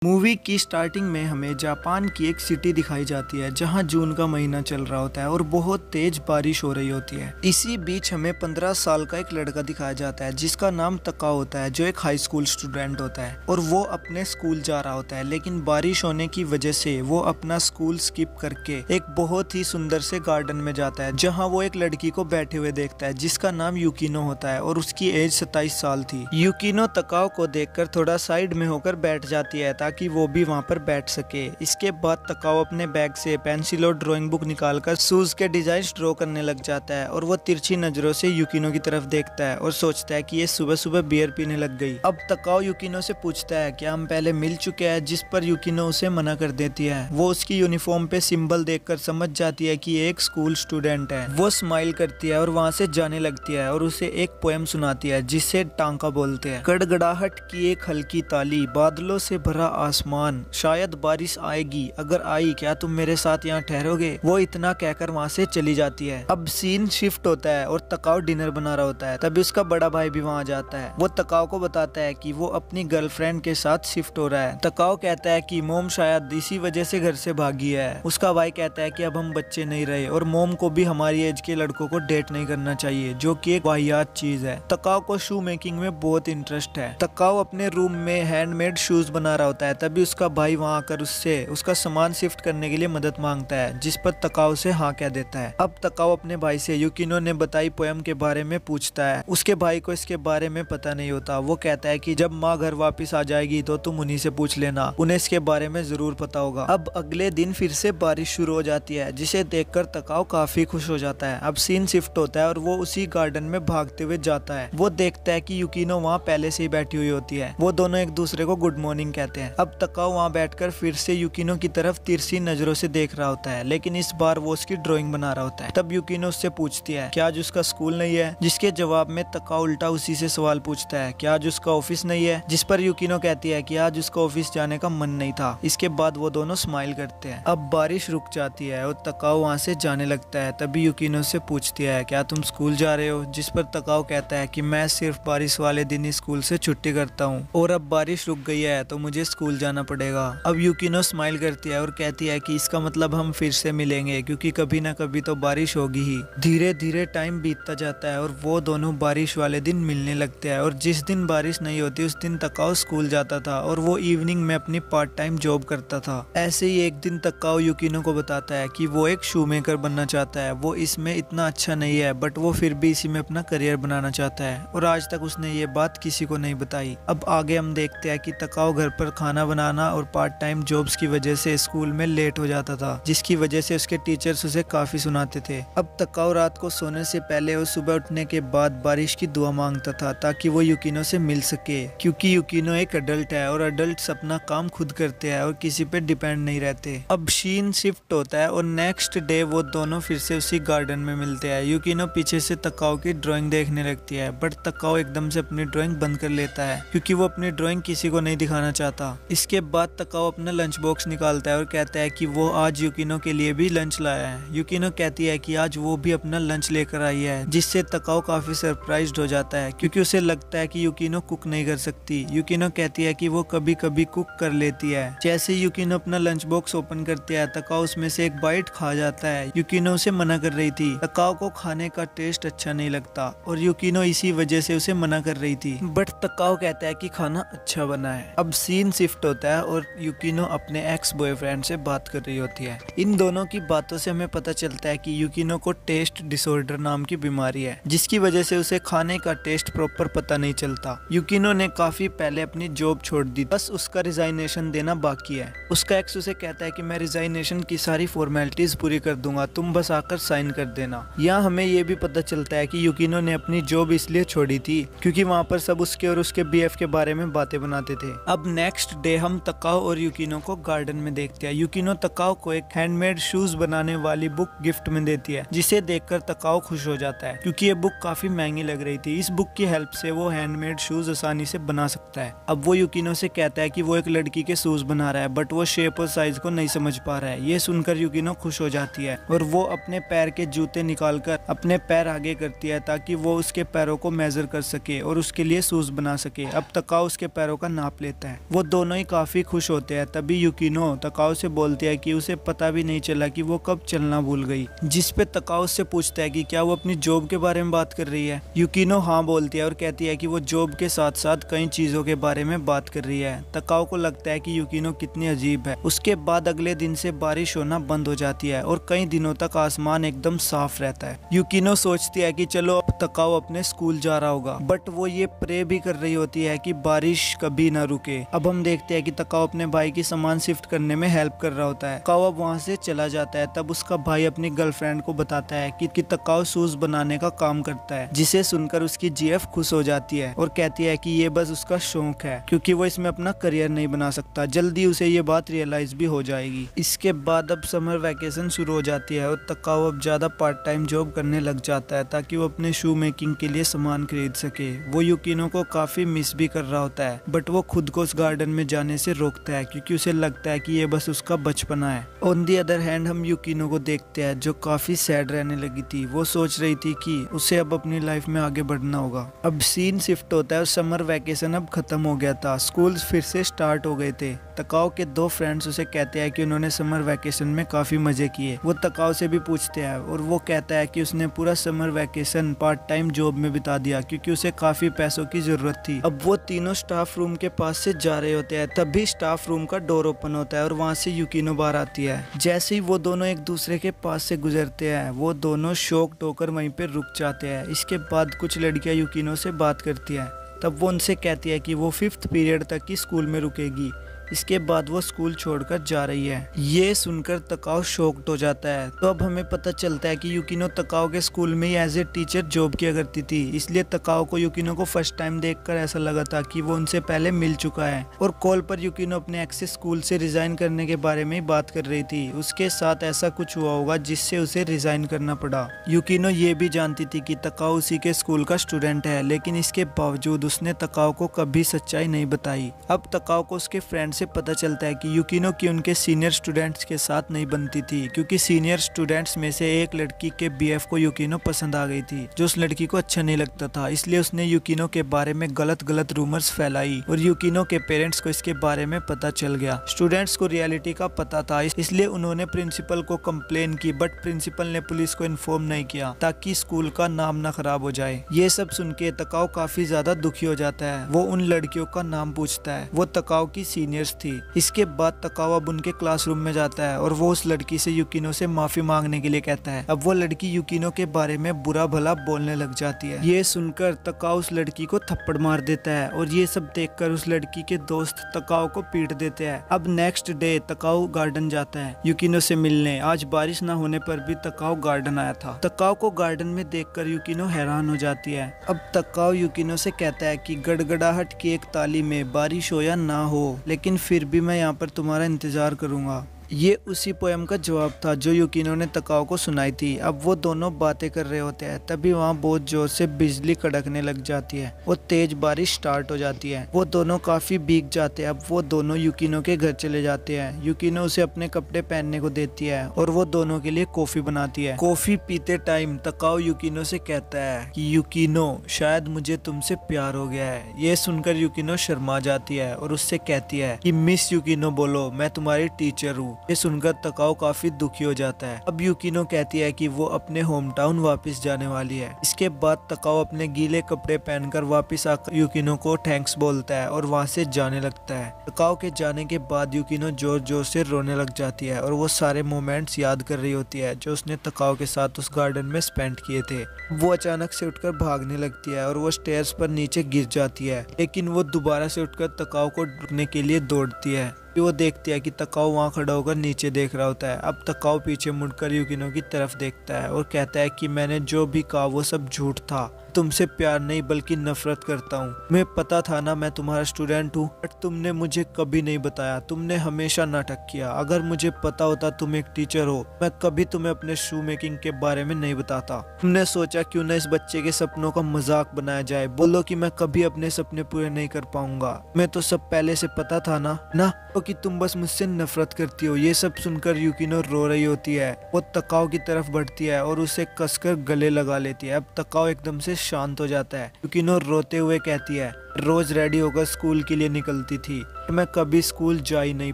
Movie की starting में हमें जापान की एक सिटी दिखाई जाती है जहां जून का महीना चल रहा होता है और बहुत तेज बारिश हो रही होती है। इसी बीच हमें 15 साल का एक लड़का दिखाया जाता है जिसका नाम तकाओ होता है, जो एक हाई स्कूल स्टूडेंट होता है और वो अपने स्कूल जा रहा होता है, लेकिन बारिश होने की वजह से वो अपना स्कूल स्किप करके एक बहुत ही सुंदर से गार्डन में जाता है जहाँ वो एक लड़की को बैठे हुए देखता है जिसका नाम यूकिनो होता है और उसकी एज 27 साल थी। यूकिनो तकाओ को देखकर थोड़ा साइड में होकर बैठ जाती है ताकि वो भी वहाँ पर बैठ सके। इसके बाद तकाओ अपने बैग से पेंसिल और ड्राइंग बुक निकालकर शूज के डिजाइन ड्रॉ करने लग जाता है और वो तिरछी नजरों से यूकिनो की तरफ देखता है और सोचता है कि ये सुबह सुबह बियर पीने लग गई। अब तकाओ यूकिनो से पूछता है कि हम पहले मिल चुके हैं, जिस पर यूकिनो उसे मना कर देती है। वो उसकी यूनिफॉर्म पे सिंबल देखकर समझ जाती है कि ये एक स्कूल स्टूडेंट है। वो स्माइल करती है और वहाँ से जाने लगती है और उसे एक पोएम सुनाती है जिसे टांका बोलते हैं। गड़गड़ाहट की एक हल्की ताली, बादलों से भरा आसमान, शायद बारिश आएगी, अगर आई क्या तुम मेरे साथ यहाँ ठहरोगे। वो इतना कहकर वहाँ से चली जाती है। अब सीन शिफ्ट होता है और तकाओ डिनर बना रहा होता है। तभी उसका बड़ा भाई भी वहाँ जाता है। वो तकाओ को बताता है कि वो अपनी गर्लफ्रेंड के साथ शिफ्ट हो रहा है। तकाओ कहता है कि मोम शायद इसी वजह से घर से भागी है। उसका भाई कहता है कि अब हम बच्चे नहीं रहे और मोम को भी हमारी एज के लड़कों को डेट नहीं करना चाहिए, जो कि एक वाहियात चीज है। तकाओ को शू मेकिंग में बहुत इंटरेस्ट है। तकाओ अपने रूम में हैंडमेड शूज बना रहा होता है। तभी उसका भाई वहाँ आकर उससे उसका सामान शिफ्ट करने के लिए मदद मांगता है, जिस पर तकाओ से हाँ कह देता है। अब तकाओ अपने भाई से यूकिनो ने बताई पोएम के बारे में पूछता है। उसके भाई को इसके बारे में पता नहीं होता। वो कहता है कि जब माँ घर वापस आ जाएगी तो तुम उन्हीं से पूछ लेना, उन्हें इसके बारे में जरूर पता होगा। अब अगले दिन फिर से बारिश शुरू हो जाती है, जिसे देखकर तकाओ काफी खुश हो जाता है। अब सीन शिफ्ट होता है और वो उसी गार्डन में भागते हुए जाता है। वो देखता है कि यूकिनो वहाँ पहले से ही बैठी हुई होती है। वो दोनों एक दूसरे को गुड मॉर्निंग कहते हैं। अब तकाओ वहाँ बैठकर फिर से यूकिनो की तरफ तिरछी नजरों से देख रहा होता है, लेकिन इस बार वो उसकी ड्राइंग बना रहा होता है। तब यूकिनो उससे पूछती है क्या आज उसका स्कूल नहीं है, जिसके जवाब में तकाओ उल्टा उसी से सवाल पूछता है क्या आज उसका ऑफिस नहीं है, जिस पर यूकिनो कहती है कि आज उसका ऑफिस जाने का मन नहीं था। इसके बाद वो दोनों स्माइल करते हैं। अब बारिश रुक जाती है और तकाओ वहाँ से जाने लगता है। तभी यूकिनो से पूछती है क्या तुम स्कूल जा रहे हो, जिस पर तकाओ कहता है कि मैं सिर्फ बारिश वाले दिन ही स्कूल से छुट्टी करता हूँ और अब बारिश रुक गई है तो मुझे स्कूल जाना पड़ेगा। अब यूकिनो स्माइल करती है और कहती है कि इसका मतलब हम फिर से मिलेंगे, क्योंकि कभी ना कभी तो बारिश होगी ही। धीरे धीरे टाइम बीतता जाता है और वो दोनों बारिश वाले दिन मिलने लगते हैं और जिस दिन बारिश नहीं होती उस दिन तकाओ स्कूल जाता था और वो इवनिंग में अपनी पार्ट टाइम जॉब करता था। ऐसे ही एक दिन तकाओ यूकिनो को बताता है कि वो एक शू मेकर बनना चाहता है। वो इसमें इतना अच्छा नहीं है बट वो फिर भी इसी में अपना करियर बनाना चाहता है और आज तक उसने ये बात किसी को नहीं बताई। अब आगे हम देखते हैं कि तकाओ घर पर खाना बनाना और पार्ट टाइम जॉब्स की वजह से स्कूल में लेट हो जाता था, जिसकी वजह से उसके टीचर्स उसे काफी सुनाते थे। अब तकाओ रात को सोने से पहले और सुबह उठने के बाद बारिश की दुआ मांगता था ताकि वो यूकिनो से मिल सके, क्योंकि यूकिनो एक अडल्ट है और अडल्ट अपना काम खुद करते हैं और किसी पे डिपेंड नहीं रहते। अब सीन शिफ्ट होता है और नेक्स्ट डे वो दोनों फिर से उसी गार्डन में मिलते हैं। यूकिनो पीछे से तकाओ की ड्राइंग देखने लगती है बट तकाओ एकदम से अपनी ड्राइंग बंद कर लेता है क्योंकि वो अपनी ड्राइंग किसी को नहीं दिखाना चाहता। इसके बाद तकाओ अपना लंच बॉक्स निकालता है और कहता है कि वो आज यूकिनो के लिए भी लंच लाया है। यूकिनो कहती है कि आज वो भी अपना लंच लेकर आई है, जिससे तकाओ काफी सरप्राइज्ड हो जाता है क्योंकि उसे लगता है कि यूकिनो कुक नहीं कर सकती। यूकिनो कहती है कि वो कभी कभी कुक कर लेती है। जैसे यूकिनो अपना लंच बॉक्स ओपन करती है तकाओ उसमें से एक बाइट खा जाता है। यूकिनो उसे मना कर रही थी। तकाओ को खाने का टेस्ट अच्छा नहीं लगता और यूकिनो इसी वजह से उसे मना कर रही थी, बट तकाओ कहता है कि खाना अच्छा बना है। अब सीन शिफ्ट होता है और यूकिनो अपने एक्स बॉयफ्रेंड से बात कर रही होती है। इन दोनों की बातों से हमें पता चलता है कि यूकिनो को टेस्ट डिसऑर्डर नाम की बीमारी है, जिसकी वजह से उसे खाने का टेस्ट प्रॉपर पता नहीं चलता। यूकिनो ने काफी पहले अपनी जॉब छोड़ दी, बस उसका रिजाइनेशन देना बाकी है। उसका एक्स उसे कहता है कि मैं रिजाइनेशन की सारी फॉर्मेलिटीज पूरी कर दूंगा, तुम बस आकर साइन कर देना। यहाँ हमें ये भी पता चलता है कि यूकिनो ने अपनी जॉब इसलिए छोड़ी थी क्योंकि वहाँ पर सब उसके और उसके बीएफ के बारे में बातें बनाते थे। अब नेक्स्ट डे हम तकाओ और यूकिनो को गार्डन में देखते हैं। यूकिनो तकाओ को एक हैंडमेड शूज बनाने वाली बुक गिफ्ट में देती है, जिसे देखकर तकाओ खुश हो जाता है क्योंकि ये बुक काफी महंगी लग रही थी। इस बुक की हेल्प से वो हैंडमेड शूज आसानी से बना सकता है। अब वो यूकिनो से कहता है कि वो एक लड़की के शूज बना रहा है बट वो शेप और साइज को नहीं समझ पा रहा है। ये सुनकर यूकिनो खुश हो जाती है और वो अपने पैर के जूते निकालकर अपने पैर आगे करती है ताकि वो उसके पैरों को मेजर कर सके और उसके लिए शूज बना सके। अब तकाओ उसके पैरों का नाप लेता है। वो दोनों दोनों ही काफी खुश होते हैं। तभी युकिनो तकाओ से बोलती है कि उसे पता भी नहीं चला कि वो कब चलना भूल गई, जिस पे तकाओ उससे पूछता है कि क्या वो अपनी जॉब के बारे में बात कर रही है। युकिनो हाँ बोलती है और कहती है कि वो जॉब के साथ साथ कई चीजों के बारे में बात कर रही है। तकाओ को लगता है कि युकिनो कितनी अजीब है। उसके बाद अगले दिन से बारिश होना बंद हो जाती है और कई दिनों तक आसमान एकदम साफ रहता है। युकिनो सोचती है कि चलो अब तकाओ अपने स्कूल जा रहा होगा, बट वो ये प्रे भी कर रही होती है कि बारिश कभी ना रुके। अब हम देखते हैं कि तकाओ अपने भाई की सामान शिफ्ट करने में हेल्प कर रहा होता है। तकाओ अब वहाँ से चला जाता है। तब उसका भाई अपनी गर्लफ्रेंड को बताता है कि तकाओ शूज बनाने का काम करता है, जिसे सुनकर उसकी जीएफ खुश हो जाती है और कहती है कि ये बस उसका शौक है, क्योंकि वो इसमें अपना करियर नहीं बना सकता। जल्दी उसे ये बात रियलाइज भी हो जाएगी। इसके बाद अब समर वैकेशन शुरू हो जाती है और तकाओ अब ज्यादा पार्ट टाइम जॉब करने लग जाता है ताकि वो अपने शू मेकिंग के लिए सामान खरीद सके। वो युकिनो को काफी मिस भी कर रहा होता है, बट वो खुद को उस गार्डन में जाने से रोकता है क्योंकि उसे लगता है कि ये बस उसका बचपना है। ऑन दी अदर हैंड हम युकिनो को देखते हैं जो काफी सैड रहने लगी थी। वो सोच रही थी कि उसे अब अपनी लाइफ में आगे बढ़ना होगा। अब सीन शिफ्ट होता है और समर वैकेशन अब खत्म हो गया था। स्कूल फिर से स्टार्ट हो गए थे। तकाओ के दो फ्रेंड्स उसे कहते हैं कि उन्होंने समर वैकेशन में काफी मजे किए। वो तकाओ से भी पूछते हैं और वो कहता है कि उसने पूरा summer vacation part time job में बिता दिया क्योंकि उसे काफी पैसों की जरूरत थी। अब वो तीनों स्टाफ रूम के पास से जा रहे होते हैं, तभी स्टाफ रूम का डोर ओपन होता है और वहाँ से युकिनो बाहर आती है। जैसे ही वो दोनों एक दूसरे के पास से गुजरते हैं, वो दोनों शॉक्ड होकर वहीं पे रुक जाते हैं। इसके बाद कुछ लड़कियां युकिनो से बात करती हैं। तब वो उनसे कहती है कि वो 5th पीरियड तक ही स्कूल में रुकेगी। इसके बाद वो स्कूल छोड़कर जा रही है। ये सुनकर तकाओ शॉक्ड हो जाता है। तो अब हमें पता चलता है कि युकिनो तकाओ के स्कूल में ही एज ए टीचर जॉब किया करती थी, इसलिए तकाओ को युकिनो को फर्स्ट टाइम देखकर ऐसा लगा था कि वो उनसे पहले मिल चुका है। और कॉल पर युकिनो अपने एक्स स्कूल से रिजाइन करने के बारे में ही बात कर रही थी। उसके साथ ऐसा कुछ हुआ होगा जिससे उसे रिजाइन करना पड़ा। युकिनो ये भी जानती थी कि तकाओ उसी के स्कूल का स्टूडेंट है, लेकिन इसके बावजूद उसने तकाओ को कभी सच्चाई नहीं बताई। अब तकाओ को उसके फ्रेंड से पता चलता है कि युकिनो की उनके सीनियर स्टूडेंट्स के साथ नहीं बनती थी, क्योंकि सीनियर स्टूडेंट्स में से एक लड़की के बीएफ को युकिनो पसंद आ गई थी, जो उस लड़की को अच्छा नहीं लगता था। इसलिए उसने युकिनो के बारे में गलत रूमर्स फैलाई और युकिनो के पेरेंट्स को इसके बारे में पता चल गया। स्टूडेंट्स को रियलिटी का पता था, इसलिए उन्होंने प्रिंसिपल को कंप्लेन की, बट प्रिंसिपल ने पुलिस को इन्फॉर्म नहीं किया ताकि स्कूल का नाम ना खराब हो जाए। ये सब सुन के तकाओ काफी ज्यादा दुखी हो जाता है। वो उन लड़कियों का नाम पूछता है। वो तकाओ की सीनियर्स थी। इसके बाद तकाओ अब उनके क्लासरूम में जाता है और वो उस लड़की से युकिनो से माफी मांगने के लिए कहता है। अब वो लड़की युकिनो के बारे में बुरा भला बोलने लग जाती है। ये सुनकर तकाओ उस लड़की को थप्पड़ मार देता है और ये सब देखकर उस लड़की के दोस्त तकाओ को पीट देते हैं। अब नेक्स्ट डे तकाओ गार्डन जाता है युकिनो से मिलने। आज बारिश ना होने पर भी तकाओ गार्डन आया था। तकाओ को गार्डन में देखकर युकिनो हैरान हो जाती है। अब तकाओ युकिनो से कहता है कि गड़गड़ाहट की एक ताली में बारिश हो या ना हो, लेकिन फिर भी मैं यहाँ पर तुम्हारा इंतजार करूंगा। ये उसी पोएम का जवाब था जो युकिनो ने तकाओ को सुनाई थी। अब वो दोनों बातें कर रहे होते हैं, तभी वहाँ बहुत जोर से बिजली कड़कने लग जाती है और तेज बारिश स्टार्ट हो जाती है। वो दोनों काफी भीग जाते हैं। अब वो दोनों युकिनो के घर चले जाते हैं। युकिनो उसे अपने कपड़े पहनने को देती है और वो दोनों के लिए कॉफी बनाती है। कॉफी पीते टाइम तकाओ युकिनो से कहता है कि युकिनो, शायद मुझे तुमसे प्यार हो गया है। ये सुनकर युकिनो शर्मा जाती है और उससे कहती है कि मिस युकिनो बोलो, मैं तुम्हारी टीचर हूँ। ये सुनकर तकाओ काफी दुखी हो जाता है। अब युकिनो कहती है कि वो अपने होम टाउन वापिस जाने वाली है। इसके बाद तकाओ अपने गीले कपड़े पहनकर वापिस आकर युकिनो को थैंक्स बोलता है और वहाँ से जाने लगता है। तकाओ के जाने के बाद युकिनो जोर जोर से रोने लग जाती है और वो सारे मोमेंट्स याद कर रही होती है जो उसने तकाओ के साथ उस गार्डन में स्पेंड किए थे। वो अचानक से उठकर भागने लगती है और वो स्टेयर्स पर नीचे गिर जाती है, लेकिन वो दोबारा से उठकर तकाओ को ढूंढने के लिए दौड़ती है। वो देखती है कि तकाओ वहाँ खड़ा होकर नीचे देख रहा होता है। अब तकाओ पीछे मुड़कर युकिनो की तरफ देखता है और कहता है कि मैंने जो भी कहा वो सब झूठ था। तुमसे प्यार नहीं बल्कि नफरत करता हूँ। मैं पता था ना मैं तुम्हारा स्टूडेंट हूँ, बट तुमने मुझे कभी नहीं बताया। तुमने हमेशा नाटक किया। अगर मुझे पता होता तुम एक टीचर हो, मैं कभी तुम्हें अपने शू मेकिंग के बारे में नहीं बताता। तुमने सोचा क्यों ना इस बच्चे के सपनों का मजाक बनाया जाए, बोलो कि मैं कभी अपने सपने पूरे नहीं कर पाऊंगा। मैं तो सब पहले से पता था ना। तो कि तुम बस मुझसे नफरत करती हो। ये सब सुनकर यूकिनो रो रही होती है। वो तकाओ की तरफ बढ़ती है और उसे कसकर गले लगा लेती है। अब तकाओ एकदम से शांत हो जाता है। यूकिनो रोते हुए कहती है, रोज रेडी होकर स्कूल के लिए निकलती थी, मैं कभी स्कूल जा ही नहीं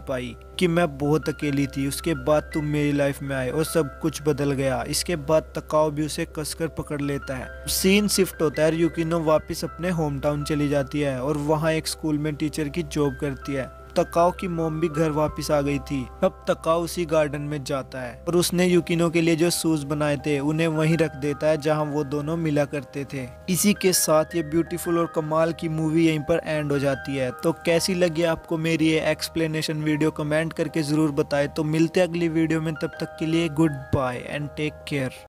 पाई, कि मैं बहुत अकेली थी। उसके बाद तुम मेरी लाइफ में आए और सब कुछ बदल गया। इसके बाद तकाओ भी उसे कसकर पकड़ लेता है। सीन शिफ्ट होता है। यूकिनो वापस अपने होम टाउन चली जाती है और वहाँ एक स्कूल में टीचर की जॉब करती है। तकाओ की मॉम भी घर वापस आ गई थी। अब तकाओ उसी गार्डन में जाता है और उसने यूकिनो के लिए जो शूज बनाए थे उन्हें वहीं रख देता है जहां वो दोनों मिला करते थे। इसी के साथ ये ब्यूटीफुल और कमाल की मूवी यहीं पर एंड हो जाती है। तो कैसी लगी आपको मेरी ये एक्सप्लेनेशन वीडियो, कमेंट करके जरूर बताएं। तो मिलते हैं अगली वीडियो में, तब तक के लिए goodbye and take care.